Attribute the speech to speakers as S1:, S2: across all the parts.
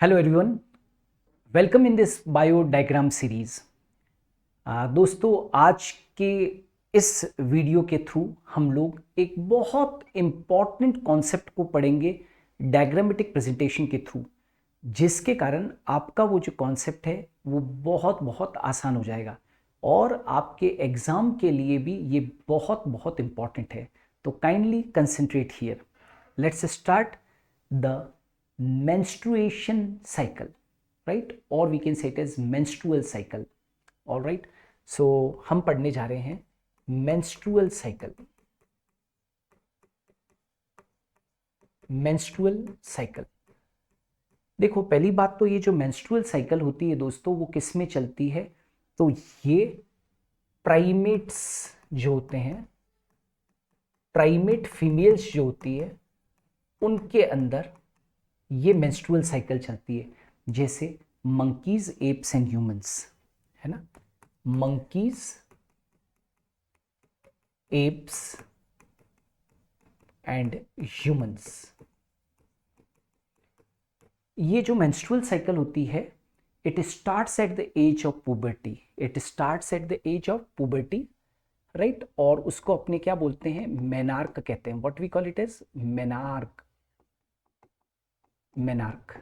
S1: Hello everyone, welcome in this bio diagram series. दोस्तों, आज के इस वीडियो के थ्रू हम लोग एक बहुत इम्पॉर्टेंट कॉन्सेप्ट को पढ़ेंगे डायग्रामेटिक प्रेजेंटेशन के थ्रू, जिसके कारण आपका वो जो कॉन्सेप्ट है वो बहुत बहुत आसान हो जाएगा और आपके एग्ज़ाम के लिए भी ये बहुत बहुत इम्पॉर्टेंट है। तो kindly concentrate here. Let's start the menstruation cycle, right? Or we can say it as menstrual cycle. All right, so हम पढ़ने जा रहे हैं menstrual cycle। menstrual cycle, देखो, पहली बात तो ये जो menstrual cycle होती है दोस्तों, वो किस में चलती है? तो ये प्राइमेट्स जो होते हैं, प्राइमेट फीमेल्स जो होती है, उनके अंदर ये मेंस्ट्रुअल साइकिल चलती है। जैसे मंकीज, एप्स एंड ह्यूमंस, है ना? मंकीज, एप्स एंड ह्यूमंस, ये जो मेंस्ट्रुअल साइकिल होती है, it starts at the age of puberty. It starts at the age of puberty, right? और उसको अपने क्या बोलते हैं? मेनार्क कहते हैं। What we call it as menarche, menarche.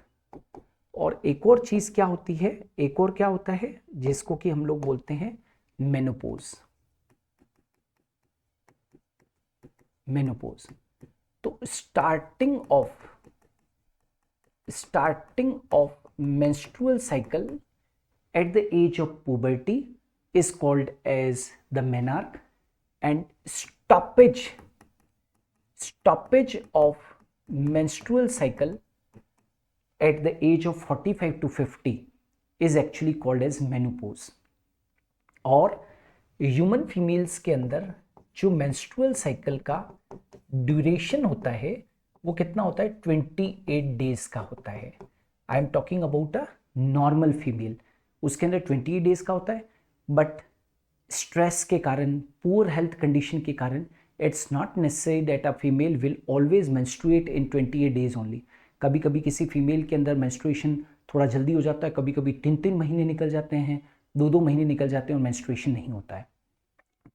S1: और एक और चीज क्या होती है, एक और क्या होता है जिसको कि हम लोग बोलते हैं मेनोपोज। मेनोपोज। तो starting of menstrual cycle at the age of puberty is called as the menarche, and stoppage of menstrual cycle at the age of 45 to 50 is actually called as menopause। और human females के अंदर जो menstrual cycle का duration होता है वो कितना होता है? 28 डेज का होता है। I am talking about a normal female, उसके अंदर 28 डेज का होता है। बट स्ट्रेस के कारण, पुअर हेल्थ कंडीशन के कारण, it's not necessary that a female will always menstruate in 28 days only. कभी कभी किसी फीमेल के अंदर मेंस्ट्रुएशन थोड़ा जल्दी हो जाता है, कभी कभी 3-3 महीने निकल जाते हैं, 2-2 महीने निकल जाते हैं और मेंस्ट्रुएशन नहीं होता है।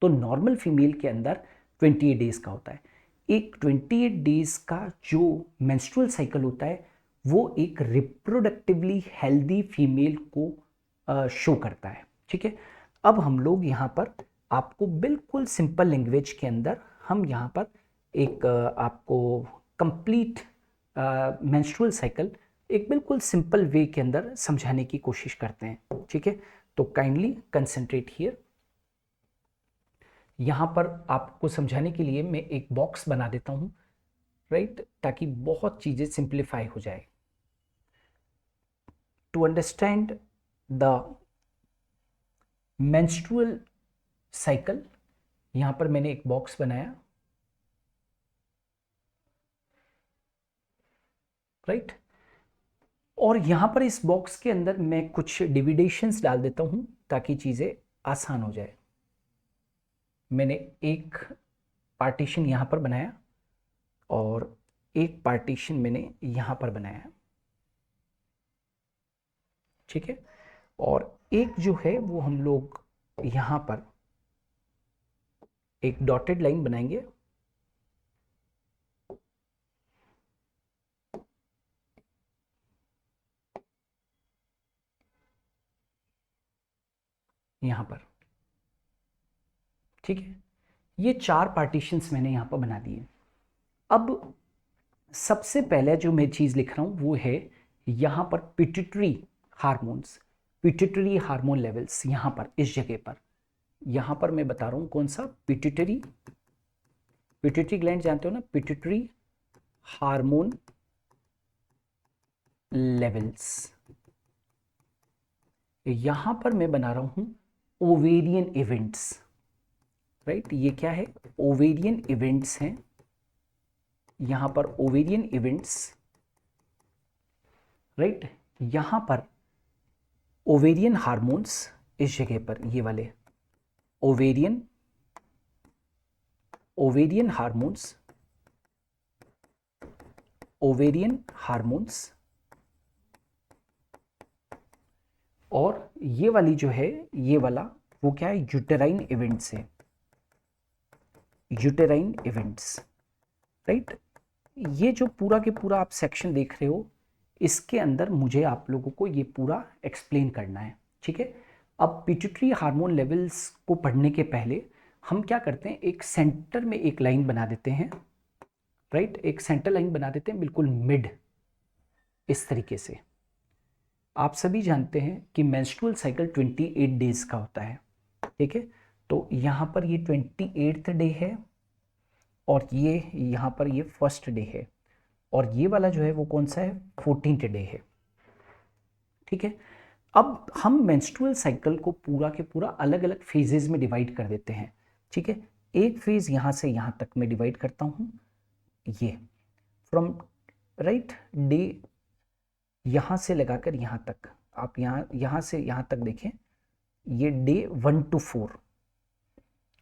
S1: तो नॉर्मल फीमेल के अंदर 28 डेज का होता है। एक 28 डेज का जो मेंस्ट्रुअल साइकिल होता है वो एक रिप्रोडक्टिवली हेल्दी फीमेल को शो करता है। ठीक है, अब हम लोग यहाँ पर आपको बिल्कुल सिंपल लैंग्वेज के अंदर हम यहाँ पर एक आपको कंप्लीट मेंस्ट्रुअल साइकिल एक बिल्कुल सिंपल वे के अंदर समझाने की कोशिश करते हैं। ठीक है, तो काइंडली कंसंट्रेट हियर। यहाँ पर आपको समझाने के लिए मैं एक बॉक्स बना देता हूँ, राइट, ताकि बहुत चीज़ें सिंप्लीफाई हो जाए। To understand the menstrual cycle, यहाँ पर मैंने एक बॉक्स बनाया, राइट। और यहाँ पर इस बॉक्स के अंदर मैं कुछ डिविडेशंस डाल देता हूँ ताकि चीज़ें आसान हो जाए। मैंने एक पार्टीशन यहाँ पर बनाया और एक पार्टीशन मैंने यहाँ पर बनाया, ठीक है। और एक जो है वो हम लोग यहाँ पर एक डॉटेड लाइन बनाएंगे, यहाँ पर, ठीक है। ये 4 पार्टीशंस मैंने यहाँ पर बना दिए। अब सबसे पहले जो मैं चीज़ लिख रहा हूँ वो है यहाँ पर pituitary hormones, pituitary hormone levels. यहाँ पर इस जगह पर, यहाँ पर मैं बता रहा हूँ कौन सा? पिट्यूटरी, पिट्यूटरी ग्लैंड जानते हो ना, पिट्यूटरी हार्मोन लेवल्स। यहाँ पर मैं बना रहा हूँ ओवेरियन इवेंट्स, राइट। ये क्या है? ओवेरियन इवेंट्स हैं। यहाँ पर ओवेरियन इवेंट्स, राइट। यहाँ पर ओवेरियन हार्मोन्स, इस जगह पर ये वाले ovarian, ovarian hormones, ovarian hormones, और ये वाली जो है, ये वाला वो क्या है, यूटेराइन इवेंट्स है, यूटेराइन इवेंट्स, राइट। ये जो पूरा के पूरा आप सेक्शन देख रहे हो, इसके अंदर मुझे आप लोगों को ये पूरा एक्सप्लेन करना है, ठीक है। अब पिट्यूटरी हार्मोन लेवल्स को पढ़ने के पहले हम क्या करते हैं, एक सेंटर में एक लाइन बना देते हैं, राइट, एक सेंटर लाइन बना देते हैं बिल्कुल मिड, इस तरीके से। आप सभी जानते हैं कि मेंस्ट्रुअल साइकिल 28 डेज का होता है, ठीक है। तो यहाँ पर ये 28th डे है, और ये यहाँ पर ये फर्स्ट डे है, और ये वाला जो है वो कौन सा है, 14th डे है, ठीक है। अब हम मेंस्ट्रुअल साइकिल को पूरा के पूरा अलग अलग फेजेस में डिवाइड कर देते हैं, ठीक है। एक फेज यहाँ से यहाँ तक मैं डिवाइड करता हूँ, ये फ्रॉम राइट डे, यहाँ से लगाकर यहाँ तक, आप यहाँ से यहाँ तक देखें, ये day 1 to 4,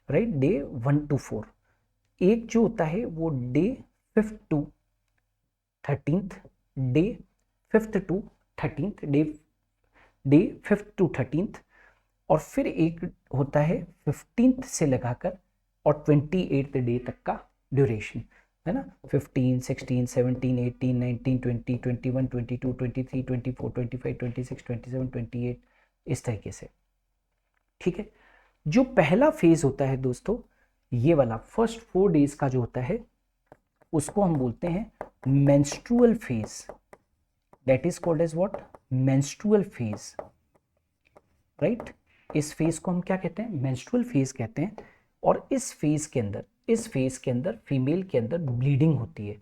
S1: right, day 1 to 4। एक जो होता है वो day 5th to 13th, day 5th to 13th, day 5th to 13th, और फिर एक होता है 15th से लगाकर और 28th डे तक का ड्यूरेशन, है ना। 15, 16, 17, 18, 19, 20, 21, 22, 23, 24, 25, 26, 27, 28, इस तरीके से, ठीक है। जो पहला फेज होता है दोस्तों, ये वाला फर्स्ट 4 डेज का जो होता है, उसको हम बोलते हैं menstrual phase, that is called as what, menstrual phase, right. इस फेज को हम क्या कहते हैं, मेंस्ट्रुअल फेज कहते हैं। और इस फेज के अंदर फीमेल के अंदर ब्लीडिंग होती है,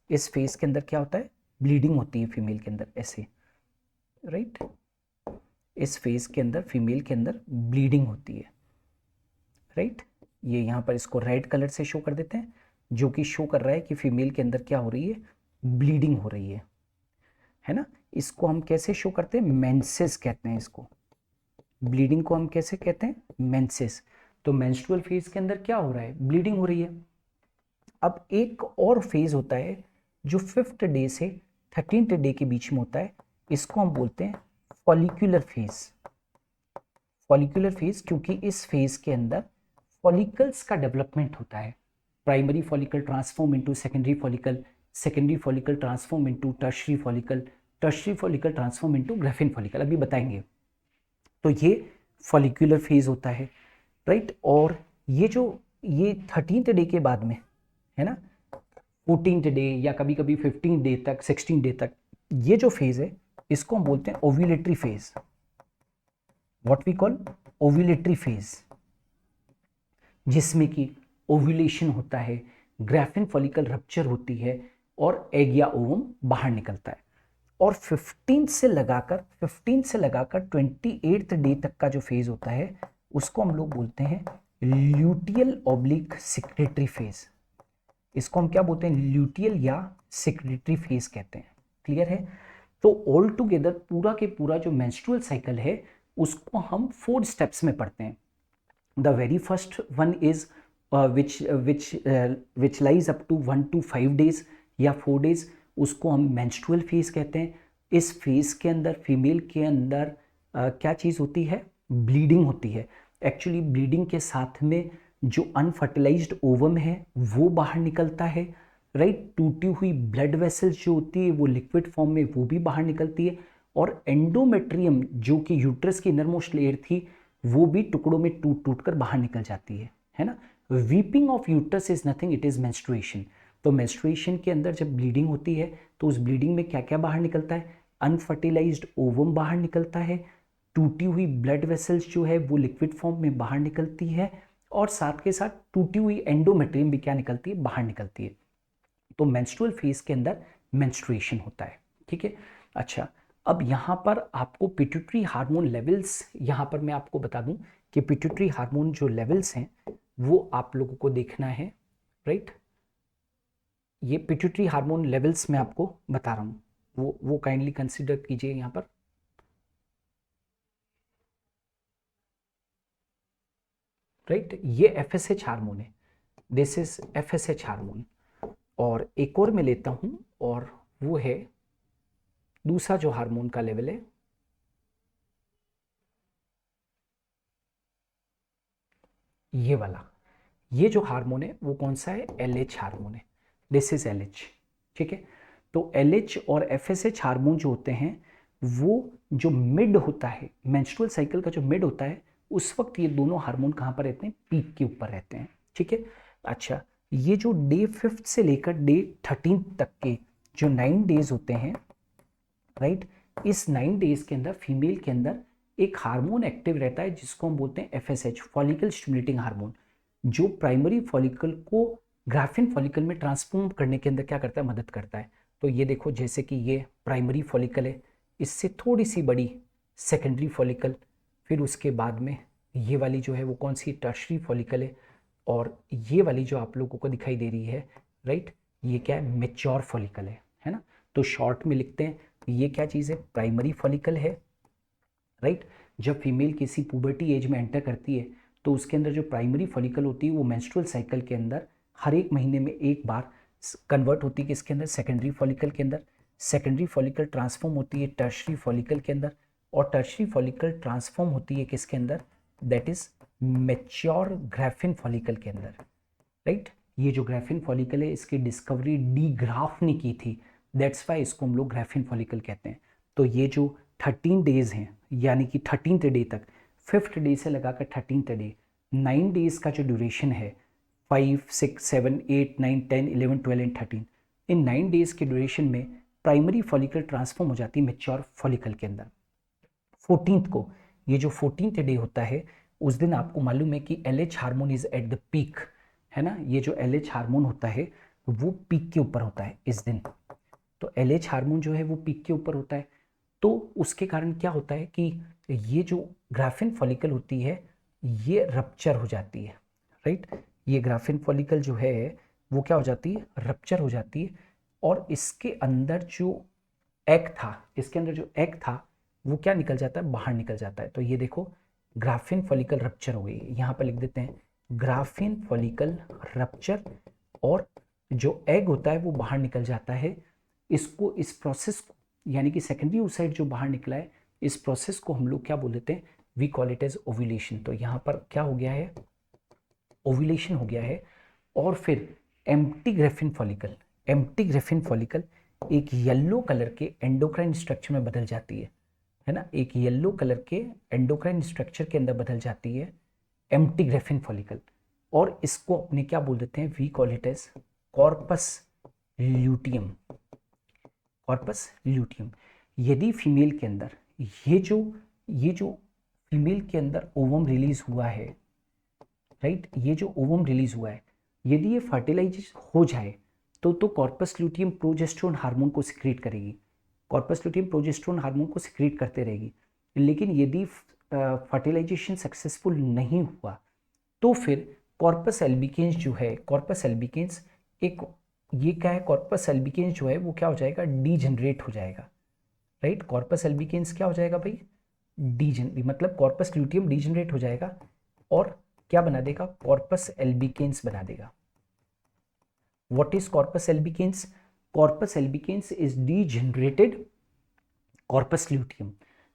S1: इस फेज के अंदर क्या होता है, ब्लीडिंग होती है फीमेल के अंदर, ऐसे, राइट। इस फेज के अंदर फीमेल के अंदर ब्लीडिंग होती है, राइट। ये यहाँ पर इसको रेड कलर से शो कर देते हैं, जो कि शो कर रहा है कि फीमेल के अंदर क्या हो रही है, ब्लीडिंग हो रही है ना। इसको हम कैसे शो करते हैं, मेंसेस कहते हैं इसको, ब्लीडिंग को हम कैसे कहते हैं, मेंसेस। तो मेंस्ट्रुअल फेज के अंदर क्या हो रहा है, ब्लीडिंग हो रही है। अब एक और फेज होता है जो 5th डे से 13th डे के बीच में होता है, इसको हम बोलते हैं फॉलिक्यूलर फेज, फॉलिक्यूलर फेज, क्योंकि इस फेज के अंदर फॉलिकल्स का डेवलपमेंट होता है। Primary follicle transform into secondary follicle, secondary follicle transform into tertiary follicle, tertiary follicle transform into graphene follicle, अभी बताएंगे। तो ये फॉलिक्यूलर फेज होता है, राइट। और ये 13th डे के बाद में, है ना, 14th डे या कभी कभी 15th डे तक, 16th डे तक, ये जो फेज है इसको हम बोलते हैं ovulatory phase, what we call ovulatory phase, जिसमें कि ओव्यूलेशन होता है, ग्राफिन फॉलिकल रप्चर होती है और एग या ओवम बाहर निकलता है। और 15 से लगाकर 28th डे तक का जो फेज होता है, उसको हम लोग बोलते हैं ल्यूटियल ऑब्लिक सेक्रेटरी फेज। इसको हम क्या बोलते हैं, ल्यूटियल या सेक्रेटरी फेज कहते हैं, क्लियर है। तो ऑल टुगेदर पूरा के पूरा जो मेंस्ट्रुअल साइकिल है उसको हम 4 स्टेप्स में पढ़ते हैं। The very first one is which lies up to 1 to 5 days या 4 days, उसको हम मेंस्ट्रुअल फेज कहते हैं। इस फेज के अंदर फीमेल के अंदर क्या चीज़ होती है, ब्लीडिंग होती है। एक्चुअली ब्लीडिंग के साथ में जो अनफर्टिलाइज्ड ओवम है वो बाहर निकलता है, राइट। टूटी हुई ब्लड वेसल्स जो होती है वो लिक्विड फॉर्म में वो भी बाहर निकलती है, और एंडोमेट्रियम जो कि यूट्रस की इनरमोस्ट लेयर थी वो भी टुकड़ों में टूट टूट कर बाहर निकल जाती है ना। Weeping of uterus is nothing, it is menstruation. तो मेंस्ट्रुएशन के अंदर जब ब्लीडिंग होती है तो उस ब्लीडिंग में क्या क्या बाहर निकलता है, अनफर्टिलाइज्ड ओवम बाहर निकलता है, टूटी हुई ब्लड वेसल्स जो है वो लिक्विड फॉर्म में बाहर निकलती है, और साथ के साथ टूटी हुई एंडोमेट्रियम भी क्या निकलती है, बाहर निकलती है। तो मेंस्ट्रुअल फेज के अंदर मेंस्ट्रुएशन होता है, ठीक है। अच्छा, अब यहाँ पर आपको पिट्यूटरी हार्मोन लेवल्स, यहाँ पर मैं आपको बता दूं कि पिट्यूटरी हार्मोन जो लेवल्स हैं वो आप लोगों को देखना है, राइट। ये पिट्यूटरी हार्मोन लेवल्स मैं आपको बता रहा हूँ, वो काइंडली कंसिडर कीजिए यहाँ पर। राइट, ये एफएसएच हार्मोन है, दिस इज एफएसएच हार्मोन। और एक और मैं लेता हूँ, और वो है दूसरा जो हार्मोन का लेवल है, ये वाला, ये जो हार्मोन है वो कौन सा है, LH हार्मोन है, दिस इज LH। ठीक है, तो LH और FSH हार्मोन जो होते हैं वो जो मिड होता है, मेंस्ट्रुअल साइकिल का जो मिड होता है, उस वक्त ये दोनों हार्मोन कहाँ पर रहते हैं, पीक के ऊपर रहते हैं। ठीक है, अच्छा, ये जो डे 5 से लेकर डे 13 तक के जो 9 डेज होते हैं, राइट, इस 9 डेज के अंदर फीमेल के अंदर एक हार्मोन एक्टिव रहता है जिसको हम बोलते हैं FSH, फॉलिकल स्टिमुलेटिंग हार्मोन, जो प्राइमरी फॉलिकल को ग्राफिन फॉलिकल में ट्रांसफॉर्म करने के अंदर क्या करता है, मदद करता है। तो ये देखो, जैसे कि ये प्राइमरी फॉलिकल है, इससे थोड़ी सी बड़ी सेकेंडरी फॉलिकल, फिर उसके बाद में ये वाली जो है वो कौन सी, टर्शरी फॉलिकल है, और ये वाली जो आप लोगों को दिखाई दे रही है, राइट, ये क्या है, मेच्योर फॉलिकल है ना। तो शॉर्ट में लिखते हैं, ये क्या चीज़ है, प्राइमरी फॉलिकल है, राइट। जब फीमेल किसी पुबर्टी एज में एंटर करती है तो उसके अंदर जो प्राइमरी फॉलिकल होती है वो मेंस्ट्रुअल साइकिल के अंदर हर एक महीने में एक बार कन्वर्ट होती है किसके अंदर, सेकेंडरी फॉलिकल के अंदर। सेकेंडरी फॉलिकल ट्रांसफॉर्म होती है टर्शरी फॉलिकल के अंदर, और टर्शरी फॉलिकल ट्रांसफॉर्म होती है किसके अंदर, that is mature graphene follicle के अंदर, राइट। ये जो ग्राफिन फॉलिकल है इसकी डिस्कवरी डी ग्राफ ने की थी, दैट्स वाई इसको हम लोग ग्राफिन फॉलिकल कहते हैं। तो ये जो 13 डेज हैं, यानी कि 13th डे तक, 5th डे से लगाकर 13th डे, 9 डेज का जो ड्यूरेशन है, 5, 6, 7, 8, 9, 10, 11, 12 एंड 13, इन 9 डेज के ड्यूरेशन में प्राइमरी फॉलिकल ट्रांसफॉर्म हो जाती है मेच्योर फॉलिकल के अंदर। 14th को, ये जो 14th डे होता है, उस दिन आपको मालूम है कि LH hormone is eight the peak, है ना। ये जो LH हार्मोन होता है वो पीक के ऊपर होता है इस दिन। तो LH हार्मोन जो है वो पीक के ऊपर होता है, तो उसके कारण क्या होता है कि ये जो ग्राफिन फॉलिकल होती है ये रप्चर हो जाती है, राइट। ये ग्राफिन फॉलिकल जो है वो क्या हो जाती है, रप्चर हो जाती है, और इसके अंदर जो एग था, इसके अंदर जो एग था वो क्या निकल जाता है, बाहर निकल जाता है। तो ये देखो, ग्राफिन फॉलिकल रप्चर हो गई, यहाँ पर लिख देते हैं ग्राफिन फॉलिकल रप्चर, और जो एग होता है वो बाहर निकल जाता है। इसको, इस प्रोसेस को, यानी कि सेकेंडरी oocyte जो बाहर निकला है, इस प्रोसेस को हम लोग क्या बोल देते हैं, we call it as ovulation. तो यहाँ पर क्या हो गया है, ओव्यूलेशन हो गया है। और फिर empty graphene follicle, empty graphene follicle एक येलो कलर के एंडोक्राइन स्ट्रक्चर में बदल जाती है ना, एक येलो कलर के एंडोक्राइन स्ट्रक्चर के अंदर बदल जाती है एम्प्टी ग्राफिन फॉलिकल, और इसको अपने क्या बोल देते हैं, we call it as corpus luteum, corpus luteum. यदि फीमेल के अंदर ये जो फीमेल के अंदर ओवम रिलीज हुआ है, राइट, ये जो ओवम रिलीज हुआ है, यदि ये फर्टिलाइज हो जाए तो कॉर्पस ल्यूटियम प्रोजेस्टेरोन हार्मोन को सिक्रीट करेगी, कॉर्पस ल्यूटियम प्रोजेस्टेरोन हार्मोन को सिक्रीट करते रहेगी। लेकिन यदि फर्टिलाइजेशन सक्सेसफुल नहीं हुआ तो फिर कॉर्पस एल्बिकेंस जो है, कॉर्पस एल्बिकेंस एक, ये क्या है, कॉर्पस एल्बिकेंस जो है वो क्या हो जाएगा, डीजनरेट हो जाएगा, राइट। कॉर्पस एल्बिकेंस क्या हो जाएगा भाई, डीजनरेट, मतलब कॉर्पस ल्यूटियम डीजनरेट हो जाएगा और क्या बना देगा, कॉर्पस एल्बिकेंस बना देगा। What is corpus albicans, corpus albicans is degenerated corpus luteum,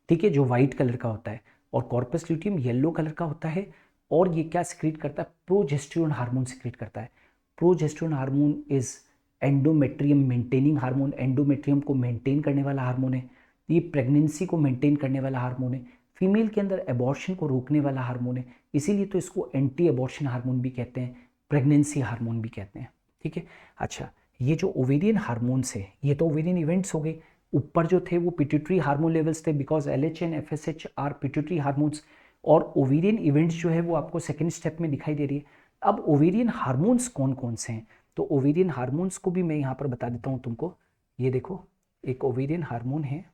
S1: ठीक है, जो व्हाइट कलर का होता है, और कॉर्पस ल्यूटियम येलो कलर का होता है, और ये क्या सिक्रीट करता है, प्रोजेस्टेरोन हार्मोन सिक्रीट करता है। Progesterone hormone is endometrium maintaining hormone, endometrium को मेंटेन करने वाला हार्मोन है। ये प्रेगनेंसी को मेंटेन करने वाला हार्मोन है, फीमेल के अंदर एबॉर्शन को रोकने वाला हार्मोन है, इसीलिए तो इसको एंटी एबॉर्शन हार्मोन भी कहते हैं, प्रेगनेंसी हार्मोन भी कहते हैं, ठीक है। अच्छा, ये जो ओवेरियन हार्मोन्स है, ये तो ओवेरियन इवेंट्स हो गए, ऊपर जो थे वो पिट्यूटरी हार्मोन लेवल्स थे, because LH and FSH are pituitary hormones, और ओवेरियन इवेंट्स जो है वो आपको सेकेंड स्टेप में दिखाई दे रही है। अब ओवेरियन हार्मोन्स कौन कौन से हैं, तो ओवेरियन हार्मोन्स को भी मैं यहाँ पर बता देता हूँ तुमको। ये देखो, एक ओवेरियन हार्मोन है,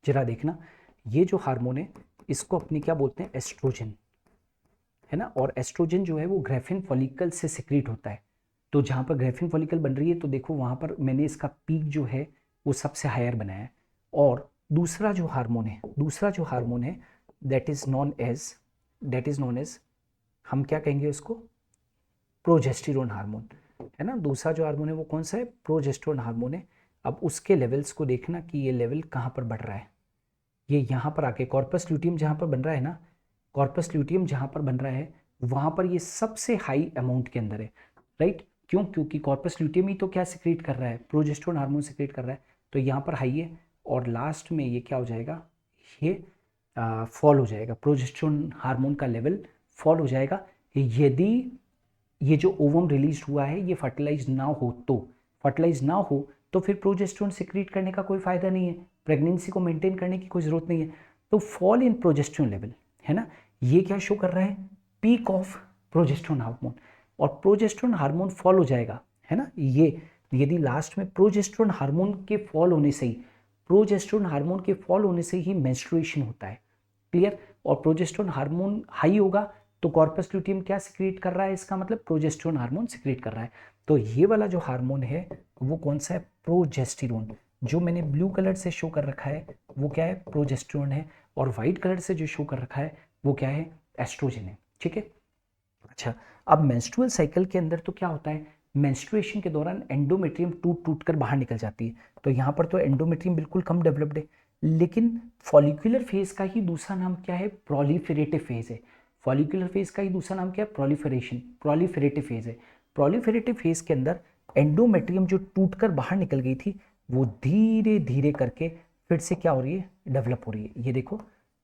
S1: जरा देखना, ये जो हार्मोन है इसको अपने क्या बोलते हैं, एस्ट्रोजन, है ना। और एस्ट्रोजन जो है वो ग्राफिन फॉलिकल से सिक्रीट होता है। तो जहाँ पर ग्राफिन फॉलिकल बन रही है तो देखो वहाँ पर मैंने इसका पीक जो है वो सबसे हायर बनाया है। और दूसरा जो हार्मोन है, दूसरा जो हार्मोन है, that is known as, that is known as, हम क्या कहेंगे उसको, प्रोजेस्टेरोन हार्मोन, है ना। दूसरा जो हार्मोन है वो कौन सा है, प्रोजेस्टेरोन हार्मोन है। अब उसके लेवल्स को देखना कि ये लेवल कहाँ पर बढ़ रहा है, ये यहाँ पर आके कॉर्पस ल्यूटियम जहाँ पर बन रहा है ना, कॉर्पस ल्यूटियम जहाँ पर बन रहा है वहाँ पर ये सबसे हाई अमाउंट के अंदर है, राइट। क्यों? क्योंकि कॉर्पस ल्यूटियम ही तो क्या सिक्रीट कर रहा है, प्रोजेस्टेरोन हार्मोन सिक्रीट कर रहा है, तो यहाँ पर हाई है। और लास्ट में ये क्या हो जाएगा, ये फॉल हो जाएगा, प्रोजेस्टेरोन हार्मोन का लेवल फॉल हो जाएगा यदि ये जो ओवम रिलीज हुआ है ये फर्टिलाइज ना हो। तो फर्टिलाइज ना हो तो फिर प्रोजेस्टेरोन सिक्रीट करने का कोई फायदा नहीं है, प्रेगनेंसी को मेंटेन करने की कोई जरूरत नहीं है। तो फॉल इन प्रोजेस्टेरोन लेवल है ना, ये क्या शो कर रहा है, पीक ऑफ प्रोजेस्टेरोन हार्मोन। और प्रोजेस्टेरोन हार्मोन फॉल हो जाएगा, है ना। ये यदि लास्ट में प्रोजेस्टेरोन हार्मोन के फॉल होने से ही, प्रोजेस्टेरोन हार्मोन के फॉल होने से ही मेंस्ट्रुएशन होता है, क्लियर। और प्रोजेस्टेरोन हार्मोन हाई होगा तो कॉर्पस ल्यूटियम क्या सिक्रीट कर रहा है, इसका मतलब प्रोजेस्टेरोन हार्मोन सिक्रीट कर रहा है। तो ये वाला जो हार्मोन है वो कौन सा है, प्रोजेस्टेरोन। जो मैंने ब्लू कलर से शो कर रखा है वो क्या है, प्रोजेस्टेरोन है। और वाइट कलर से जो शो कर रखा है वो क्या है, एस्ट्रोजन है, ठीक है। अच्छा, अब मेंस्ट्रुअल साइकिल के अंदर तो क्या होता है, मेंस्ट्रुएशन के दौरान एंडोमेट्रियम टूट टूट कर बाहर निकल जाती है। तो यहाँ पर तो एंडोमेट्रियम बिल्कुल कम डेवलप्ड है, लेकिन फॉलिकुलर फेज का ही दूसरा नाम क्या है, प्रोलिफेरेटिव फेज है। फॉलिकुलर फेज का ही दूसरा नाम क्या है, प्रोलिफेरेशन, प्रोलिफेरेटिव फेज है। प्रोलिफेरेटिव फेज के अंदर एंडोमेट्रियम जो टूट कर बाहर निकल गई थी वो धीरे धीरे करके फिर से क्या हो रही है, डेवलप हो रही है। ये देखो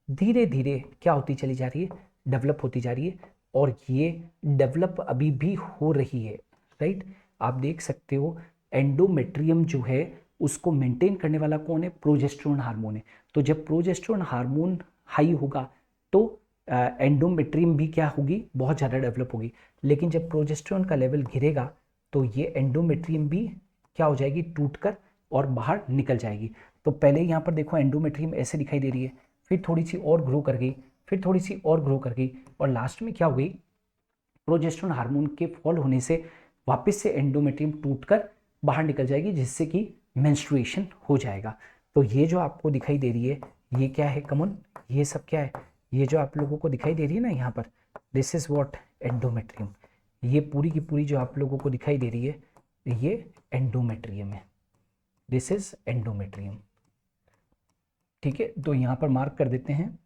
S1: धीरे धीरे क्या होती चली जा रही है, डेवलप होती जा रही है। और ये डेवलप अभी भी हो रही है, राइट। आप देख सकते हो एंडोमेट्रियम जो है उसको मेंटेन करने वाला कौन है, प्रोजेस्टेरोन हार्मोन है। तो जब प्रोजेस्टेरोन हार्मोन हाई होगा तो एंडोमेट्रियम भी क्या होगी, बहुत ज़्यादा डेवलप होगी। लेकिन जब प्रोजेस्टेरोन का लेवल गिरेगा तो ये एंडोमेट्रियम भी क्या हो जाएगी, टूटकर और बाहर निकल जाएगी। तो पहले यहाँ पर देखो एंडोमेट्रियम ऐसे दिखाई दे रही है, फिर थोड़ी सी और ग्रो कर गई, फिर थोड़ी सी और ग्रो कर गई, और लास्ट में क्या हो गई, प्रोजेस्टेरोन हार्मोन के फॉल होने से वापस से एंडोमेट्रियम टूटकर बाहर निकल जाएगी, जिससे कि मेंस्ट्रुएशन हो जाएगा। तो ये जो आपको दिखाई दे रही है ये क्या है कमन, ये सब क्या है, ये जो आप लोगों को दिखाई दे रही है ना यहाँ पर, दिस इज व्हाट, एंडोमेट्रियम। ये पूरी की पूरी जो आप लोगों को दिखाई दे रही है ये एंडोमेट्रियम है, दिस इज एंडोमेट्रियम, ठीक है। तो यहाँ पर मार्क कर देते हैं,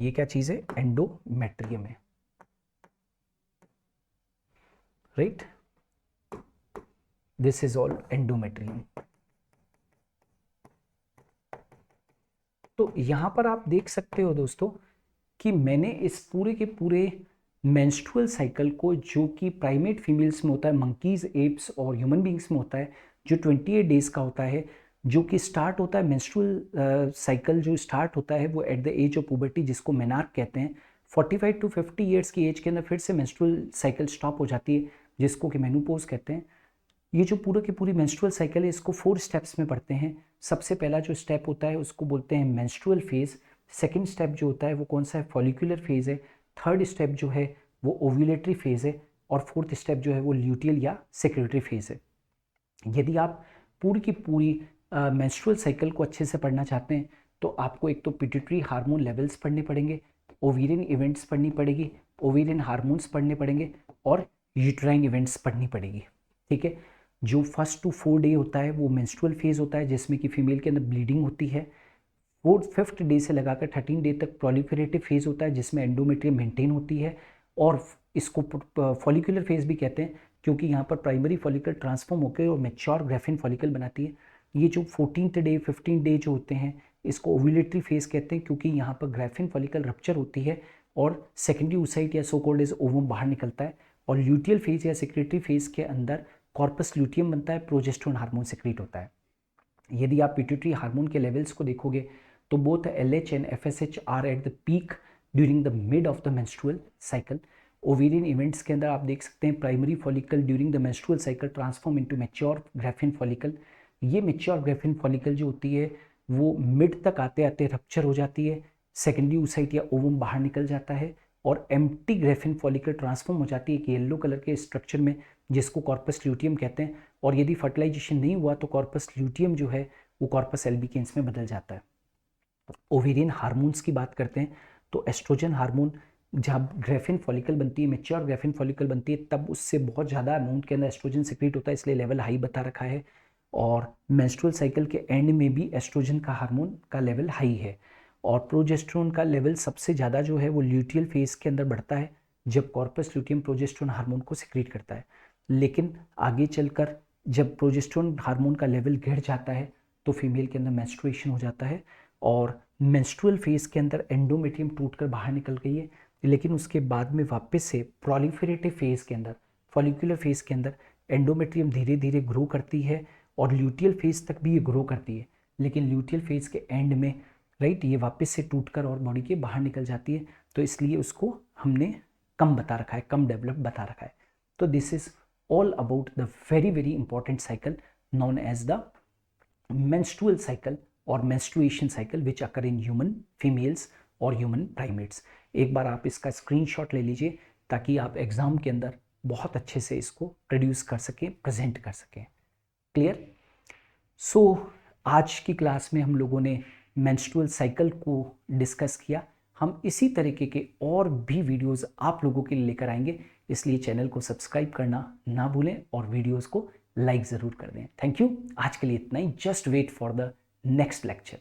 S1: ये क्या चीज है, एंडोमेट्रियम है, right. This is all endometrium. तो यहां पर आप देख सकते हो दोस्तों कि मैंने इस पूरे के पूरे मेंस्ट्रुअल साइकिल को, जो कि प्राइमेट फीमेल्स में होता है, मंकीज, एप्स और ह्यूमन बींग्स में होता है, जो 28 डेज का होता है, जो कि स्टार्ट होता है मेंस्ट्रुअल साइकिल जो स्टार्ट होता है वो at the age of puberty, जिसको मेनार्क कहते हैं। 45 टू 50 ईयर्स की एज के अंदर फिर से मेंस्ट्रुअल साइकिल स्टॉप हो जाती है, जिसको कि मेनोपॉज कहते हैं। ये जो पूरा की पूरी मेंस्ट्रुअल साइकिल है इसको 4 स्टेप्स में पढ़ते हैं। सबसे पहला जो स्टेप होता है उसको बोलते हैं मेंस्ट्रुअल फेज। सेकंड स्टेप जो होता है वो कौन सा है, फॉलिकुलर फेज है। थर्ड स्टेप जो है वो ओव्यूलेटरी फेज है। और फोर्थ स्टेप जो है वो ल्यूटियल या सेक्रेटरी फेज है। यदि आप पूरी की पूरी मेंस्ट्रुअल साइकिल को अच्छे से पढ़ना चाहते हैं तो आपको एक तो पिट्यूटरी हार्मोन लेवल्स पढ़ने पड़ेंगे, ओवेरियन इवेंट्स पढ़नी पड़ेगी, ओवेरियन हार्मोन्स पढ़ने पड़ेंगे, और यूट्राइन इवेंट्स पढ़नी पड़ेगी, ठीक है। जो फर्स्ट टू 4 डे होता है वो मेंस्ट्रुअल फेज होता है, जिसमें कि फीमेल के अंदर ब्लीडिंग होती है। 4th डे से लगाकर 13 डे तक प्रोलिफेरेटिव फेज होता है, जिसमें एंडोमेट्रियम मेंटेन होती है। और इसको फॉलिकुलर फेज भी कहते हैं, क्योंकि यहाँ पर प्राइमरी फॉलिकल ट्रांसफॉर्म होकर और मैच्योर ग्राफिन फॉलिकल बनाती है। ये जो 14th डे 15 डे जो होते हैं इसको ओव्यूलेटरी फेज कहते हैं, क्योंकि यहाँ पर ग्राफिन फॉलिकल रप्चर होती है और सेकेंडरी oocyte या सो कॉल्ड एज ओवम बाहर निकलता है। और ल्यूटियल फेज या सेक्रेटरी फेज के अंदर कॉर्पस ल्यूटियम बनता है, प्रोजेस्टेरोन हार्मोन सेक्रेट होता है। यदि आप पिट्यूटरी हार्मोन के लेवल्स को देखोगे तो both LH and FSH are at the peak during the mid of the menstrual cycle. Ovarian events के अंदर आप देख सकते हैं primary follicle during the menstrual cycle transform into mature graafian follicle. ये मैच्योर ग्राफिन फॉलिकल जो होती है वो मिड तक आते आते रप्चर हो जाती है, सेकेंडरी oocyte या ओवम बाहर निकल जाता है और एम्प्टी ग्राफिन फॉलिकल ट्रांसफॉर्म हो जाती है एक येलो कलर के स्ट्रक्चर में, जिसको कॉर्पस ल्यूटियम कहते हैं। और यदि फर्टिलाइजेशन नहीं हुआ तो कॉर्पस ल्यूटियम जो है वो कॉर्पस एल्बिकेंस में बदल जाता है। ओवेरियन हार्मोन्स की बात करते हैं तो एस्ट्रोजन हार्मोन जब ग्राफिन फॉलिकल बनती है, मैच्योर ग्राफिन फॉलिकल बनती है, तब उससे बहुत ज़्यादा अमाउंट के अंदर एस्ट्रोजन सिक्रीट होता है, इसलिए लेवल हाई बता रखा है। और मेंस्ट्रुअल साइकिल के एंड में भी एस्ट्रोजन का हार्मोन का लेवल हाई है, और प्रोजेस्टेरोन का लेवल सबसे ज़्यादा जो है वो ल्यूटियल फेज के अंदर बढ़ता है जब कॉर्पस ल्यूटियम प्रोजेस्टेरोन हार्मोन को सिक्रीट करता है। लेकिन आगे चलकर जब प्रोजेस्टेरोन हार्मोन का लेवल गिर जाता है तो फीमेल के अंदर मेंस्ट्रुएशन हो जाता है, और मेंस्ट्रुअल फेज के अंदर एंडोमेट्रियम टूटकर बाहर निकल गई है, लेकिन उसके बाद में वापस से प्रोलिफरेटिव फेज के अंदर, फॉलिकुलर फेज के अंदर एंडोमेट्रियम धीरे धीरे ग्रो करती है और ल्यूटियल फेज तक भी ये ग्रो करती है, लेकिन ल्यूटियल फेज के एंड में राइट ये वापस से टूटकर और बॉडी के बाहर निकल जाती है, तो इसलिए उसको हमने कम बता रखा है, कम डेवलप बता रखा है। तो this is all about the very very important cycle known as the menstrual cycle or menstruation cycle which occur in human females और human primates। एक बार आप इसका स्क्रीनशॉट ले लीजिए ताकि आप एग्जाम के अंदर बहुत अच्छे से इसको प्रोड्यूस कर सकें, प्रेजेंट कर सकें। क्लियर? सो आज की क्लास में हम लोगों ने मेंस्ट्रुअल साइकिल को डिस्कस किया। हम इसी तरीके के और भी वीडियोस आप लोगों के लिए लेकर आएंगे, इसलिए चैनल को सब्सक्राइब करना ना भूलें और वीडियोस को लाइक ज़रूर कर दें। Thank you. आज के लिए इतना ही। Just wait for the next lecture.